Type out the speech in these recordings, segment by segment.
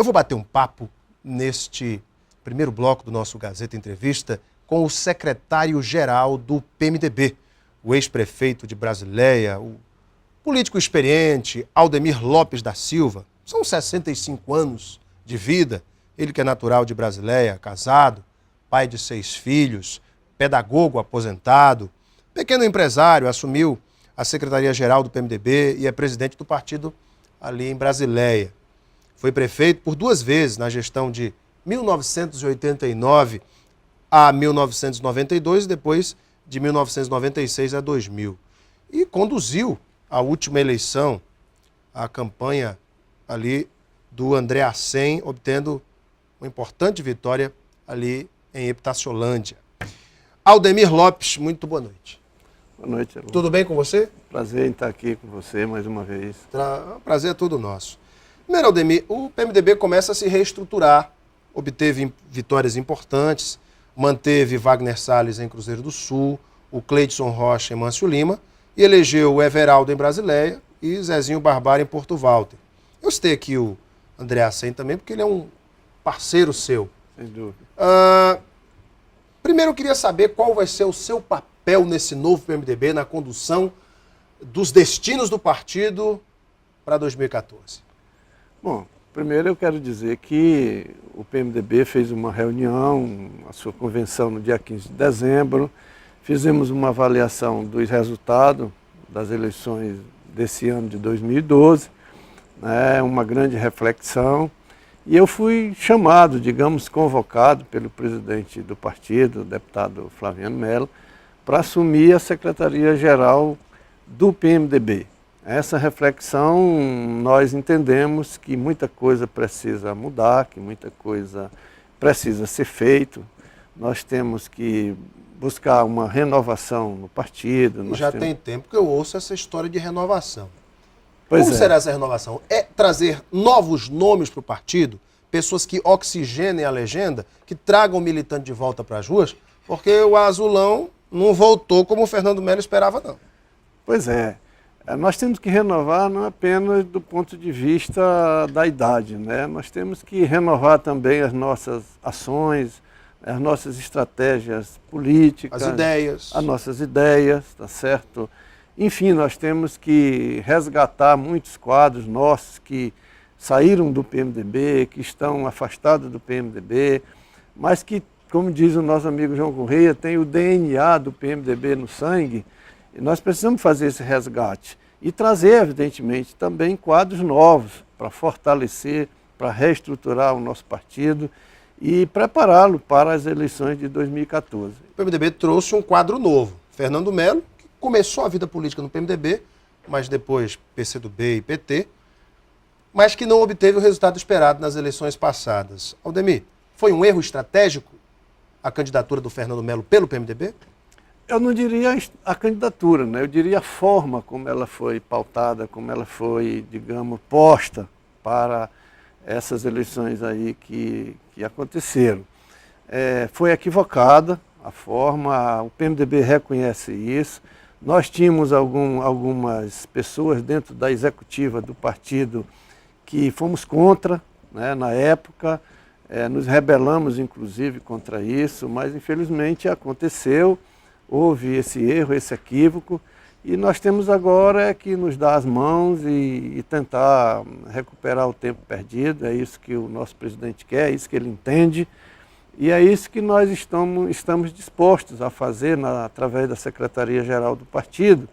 Eu vou bater um papo neste primeiro bloco do nosso Gazeta Entrevista com o secretário-geral do PMDB, o ex-prefeito de Brasileia, o político experiente Aldemir Lopes da Silva. São 65 anos de vida, ele que é natural de Brasileia, casado, pai de 6 filhos, pedagogo aposentado, pequeno empresário, assumiu a Secretaria-Geral do PMDB e é presidente do partido ali em Brasileia. Foi prefeito por 2 vezes na gestão de 1989 a 1992 e depois de 1996 a 2000. E conduziu a última eleição, a campanha ali do André Hassen, obtendo uma importante vitória ali em Epitaciolândia. Aldemir Lopes, muito boa noite. Boa noite, Alô. Tudo bem com você? Prazer em estar aqui com você mais uma vez. Prazer é todo nosso. Primeiro, Aldemir, o PMDB começa a se reestruturar, obteve vitórias importantes, manteve Wagner Salles em Cruzeiro do Sul, o Cleidson Rocha em Mâncio Lima e elegeu o Everaldo em Brasileia e Zezinho Barbara em Porto Walter. Eu citei aqui o André Hassen também porque ele é um parceiro seu. Sem dúvida. Primeiro eu queria saber qual vai ser o seu papel nesse novo PMDB, na condução dos destinos do partido para 2014. Bom, primeiro eu quero dizer que o PMDB fez uma reunião, a sua convenção no dia 15 de dezembro, fizemos uma avaliação dos resultados das eleições desse ano de 2012, uma grande reflexão, e eu fui chamado, digamos, convocado pelo presidente do partido, o deputado Flaviano Mello, para assumir a Secretaria-Geral do PMDB. Essa reflexão, nós entendemos que muita coisa precisa mudar, que muita coisa precisa ser feito. Nós temos que buscar uma renovação no partido. Já tem tempo que eu ouço essa história de renovação. Pois Como será essa renovação? É trazer novos nomes para o partido? Pessoas que oxigenem a legenda, que tragam o militante de volta para as ruas? Porque o azulão não voltou como o Fernando Melo esperava, não. Pois é. Nós temos que renovar não apenas do ponto de vista da idade, né? Nós temos que renovar também as nossas ações, as nossas estratégias políticas, as nossas ideias, tá certo? Enfim, nós temos que resgatar muitos quadros nossos que saíram do PMDB, que estão afastados do PMDB, mas que, como diz o nosso amigo João Correia, tem o DNA do PMDB no sangue. E nós precisamos fazer esse resgate e trazer, evidentemente, também quadros novos para fortalecer, para reestruturar o nosso partido e prepará-lo para as eleições de 2014. O PMDB trouxe um quadro novo. Fernando Melo, que começou a vida política no PMDB, mas depois PCdoB e PT, mas que não obteve o resultado esperado nas eleições passadas. Aldemir, foi um erro estratégico a candidatura do Fernando Melo pelo PMDB? Eu não diria a candidatura, né? Eu diria a forma como ela foi pautada, como ela foi, digamos, posta para essas eleições aí que aconteceram. Foi equivocada a forma, o PMDB reconhece isso. Nós tínhamos algumas pessoas dentro da executiva do partido que fomos contra, né, na época, nos rebelamos inclusive contra isso, mas infelizmente aconteceu. Houve esse erro, esse equívoco, e nós temos agora que nos dar as mãos e tentar recuperar o tempo perdido. É isso que o nosso presidente quer, é isso que ele entende, e é isso que nós estamos dispostos a fazer através da Secretaria-Geral do Partido,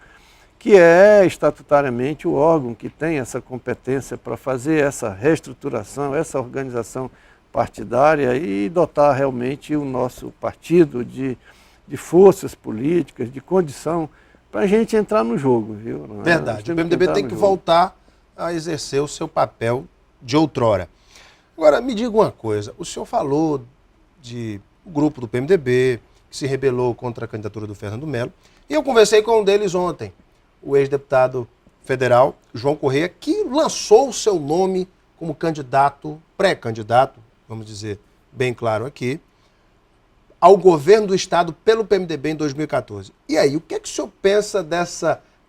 que é estatutariamente o órgão que tem essa competência para fazer essa reestruturação, essa organização partidária e dotar realmente o nosso partido de forças políticas, de condição, para a gente entrar no jogo, viu? Verdade, o PMDB tem que voltar a exercer o seu papel de outrora. Agora, me diga uma coisa, o senhor falou de um grupo do PMDB que se rebelou contra a candidatura do Fernando Melo, e eu conversei com um deles ontem, o ex-deputado federal João Correia, que lançou o seu nome como candidato, pré-candidato, vamos dizer bem claro aqui, ao governo do Estado pelo PMDB em 2014. E aí, o que é que o senhor pensa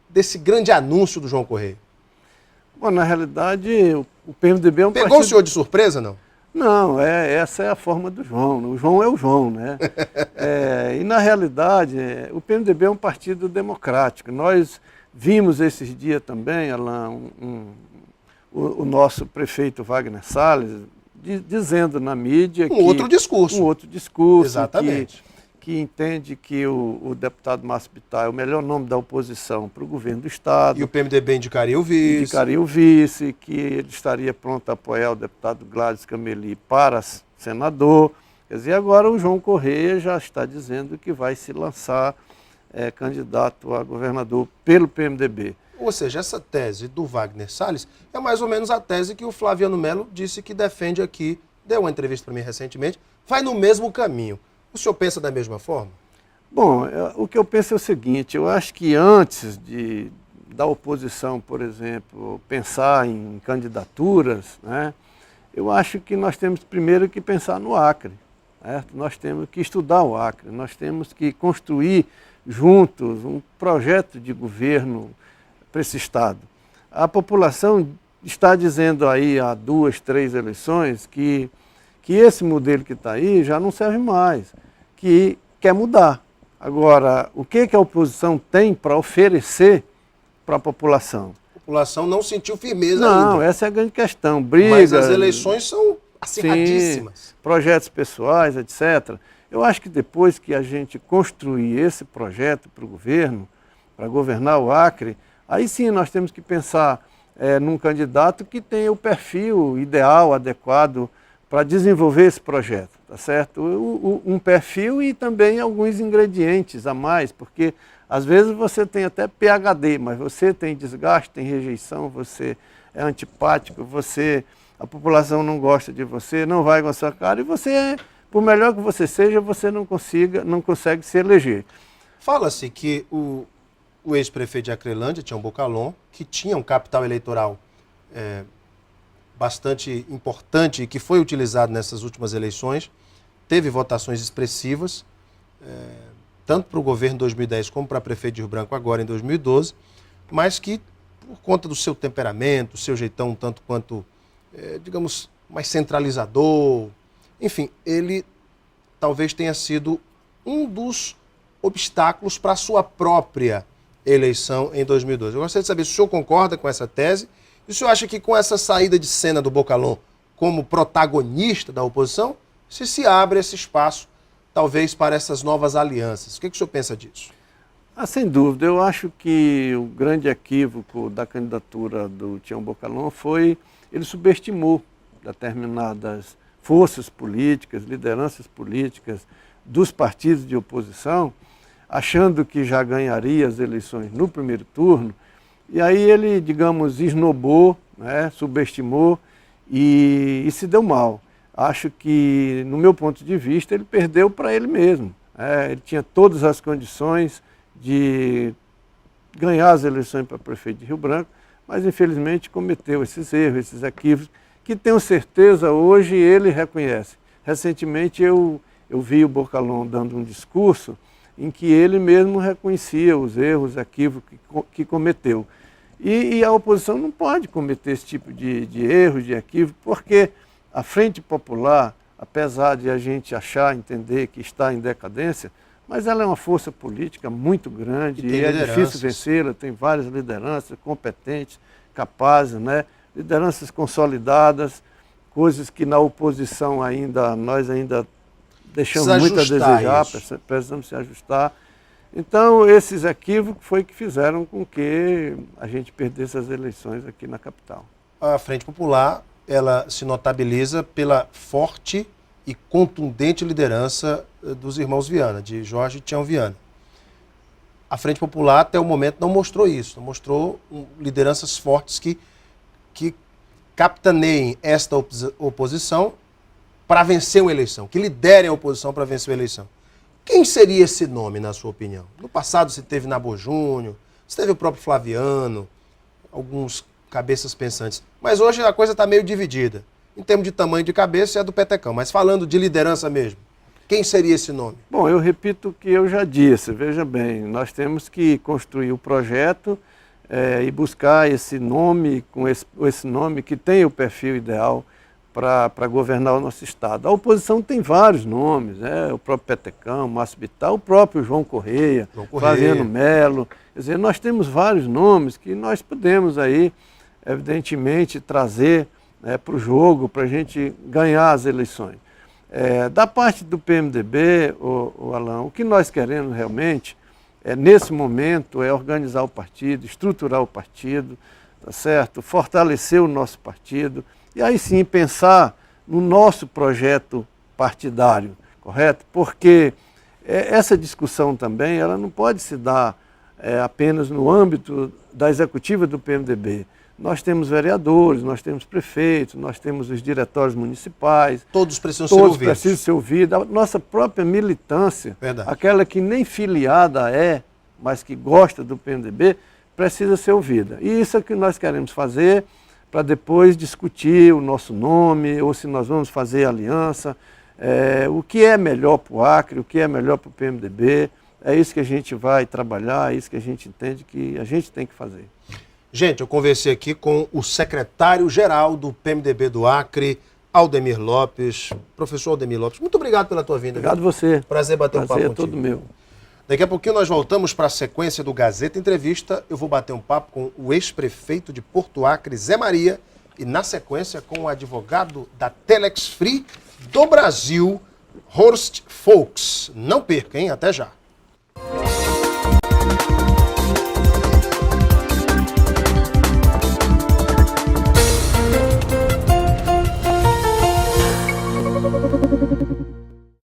desse grande anúncio do João Correia? Bom, na realidade, O PMDB é um Pegou partido... o senhor de surpresa, não? Não, essa é a forma do João. O João é o João, né? E na realidade, o PMDB é um partido democrático. Nós vimos esses dias também, Alain, o nosso prefeito Wagner Salles dizendo na mídia que... Um outro discurso. Exatamente. Que entende que o deputado Márcio Bittar é o melhor nome da oposição para o governo do Estado. E o PMDB indicaria o vice. Indicaria o vice, que ele estaria pronto a apoiar o deputado Gladys Cameli para senador. Quer dizer, agora o João Correia já está dizendo que vai se lançar candidato a governador pelo PMDB. Ou seja, essa tese do Wagner Salles é mais ou menos a tese que o Flaviano Melo disse que defende aqui, deu uma entrevista para mim recentemente, vai no mesmo caminho. O senhor pensa da mesma forma? Bom, o que eu penso é o seguinte, eu acho que antes da oposição, por exemplo, pensar em candidaturas, né, eu acho que nós temos primeiro que pensar no Acre. Certo? Nós temos que estudar o Acre, nós temos que construir juntos um projeto de governo para esse Estado. A população está dizendo aí há 2, 3 eleições que esse modelo que está aí já não serve mais, que quer mudar. Agora, o que a oposição tem para oferecer para a população? A população não sentiu firmeza ainda. Não, essa é a grande questão. Brigas, mas as eleições são acirradíssimas. Sim, projetos pessoais, etc. Eu acho que depois que a gente construir esse projeto para o governo, para governar o Acre, aí sim nós temos que pensar num candidato que tenha o perfil ideal, adequado para desenvolver esse projeto, tá certo? Um perfil e também alguns ingredientes a mais, porque às vezes você tem até PhD, mas você tem desgaste, tem rejeição, você é antipático, a população não gosta de você, não vai com a sua cara, e você, por melhor que você seja, você não consegue se eleger. Fala-se que o ex-prefeito de Acrelândia, Tião Bocalon, que tinha um capital eleitoral bastante importante e que foi utilizado nessas últimas eleições, teve votações expressivas, tanto para o governo em 2010 como para prefeito de Rio Branco agora em 2012, mas que, por conta do seu temperamento, seu jeitão um tanto quanto, digamos, mais centralizador, enfim, ele talvez tenha sido um dos obstáculos para a sua própria eleição em 2012. Eu gostaria de saber se o senhor concorda com essa tese. E o senhor acha que com essa saída de cena do Bocalon como protagonista da oposição, se abre esse espaço, talvez, para essas novas alianças? O que o senhor pensa disso? Sem dúvida. Eu acho que o grande equívoco da candidatura do Tião Bocalon foi ele subestimou determinadas forças políticas, lideranças políticas dos partidos de oposição, achando que já ganharia as eleições no primeiro turno. E aí ele, digamos, esnobou, né, subestimou e se deu mal. Acho que, no meu ponto de vista, ele perdeu para ele mesmo. Ele tinha todas as condições de ganhar as eleições para prefeito de Rio Branco, mas infelizmente cometeu esses erros, esses equívocos, que tenho certeza hoje ele reconhece. Recentemente eu vi o Bocalon dando um discurso em que ele mesmo reconhecia os erros, equívocos que cometeu. E a oposição não pode cometer esse tipo de erro, de equívoco, porque a Frente Popular, apesar de a gente achar, entender que está em decadência, mas ela é uma força política muito grande e é difícil vencê-la, tem várias lideranças competentes, capazes, né? Lideranças consolidadas, coisas que na oposição nós ainda deixamos muito a desejar, precisamos se ajustar. Então, esses equívocos foi que fizeram com que a gente perdesse as eleições aqui na capital. A Frente Popular, ela se notabiliza pela forte e contundente liderança dos irmãos Viana, de Jorge e Tião Viana. A Frente Popular, até o momento, não mostrou isso, não mostrou lideranças fortes que capitaneiem esta oposição para vencer uma eleição, que liderem a oposição para vencer uma eleição. Quem seria esse nome, na sua opinião? No passado se teve Nabo Júnior, se teve o próprio Flaviano, alguns cabeças pensantes. Mas hoje a coisa está meio dividida. Em termos de tamanho de cabeça é do Petecão, mas falando de liderança mesmo, quem seria esse nome? Bom, eu repito o que eu já disse, veja bem, nós temos que construir o projeto e buscar esse nome, com esse nome que tem o perfil ideal para governar o nosso Estado. A oposição tem vários nomes, o próprio Petecão, Márcio Bittar, o próprio João Correia, Flaviano Melo. Quer dizer, nós temos vários nomes que nós podemos aí, evidentemente, trazer para o jogo, para a gente ganhar as eleições. Da parte do PMDB, Alain, o que nós queremos realmente, nesse momento, é organizar o partido, estruturar o partido, tá certo? Fortalecer o nosso partido, e aí sim pensar no nosso projeto partidário, correto? Porque essa discussão também, ela não pode se dar apenas no âmbito da executiva do PMDB. Nós temos vereadores, nós temos prefeitos, nós temos os diretórios municipais. Todos precisam ser ouvidos. Todos precisam ser ouvidos. A nossa própria militância, aquela que nem filiada mas que gosta do PMDB, precisa ser ouvida. E isso é o que nós queremos fazer para depois discutir o nosso nome, ou se nós vamos fazer aliança, o que é melhor para o Acre, o que é melhor para o PMDB. É isso que a gente vai trabalhar, é isso que a gente entende que a gente tem que fazer. Gente, eu conversei aqui com o secretário-geral do PMDB do Acre, Aldemir Lopes. Professor Aldemir Lopes, muito obrigado pela tua vinda. Obrigado você. Prazer bater um papo contigo. Prazer é todo meu. Daqui a pouquinho nós voltamos para a sequência do Gazeta Entrevista. Eu vou bater um papo com o ex-prefeito de Porto Acre, Zé Maria, e na sequência com o advogado da Telex Free do Brasil, Horst Foulkes. Não perca, hein? Até já.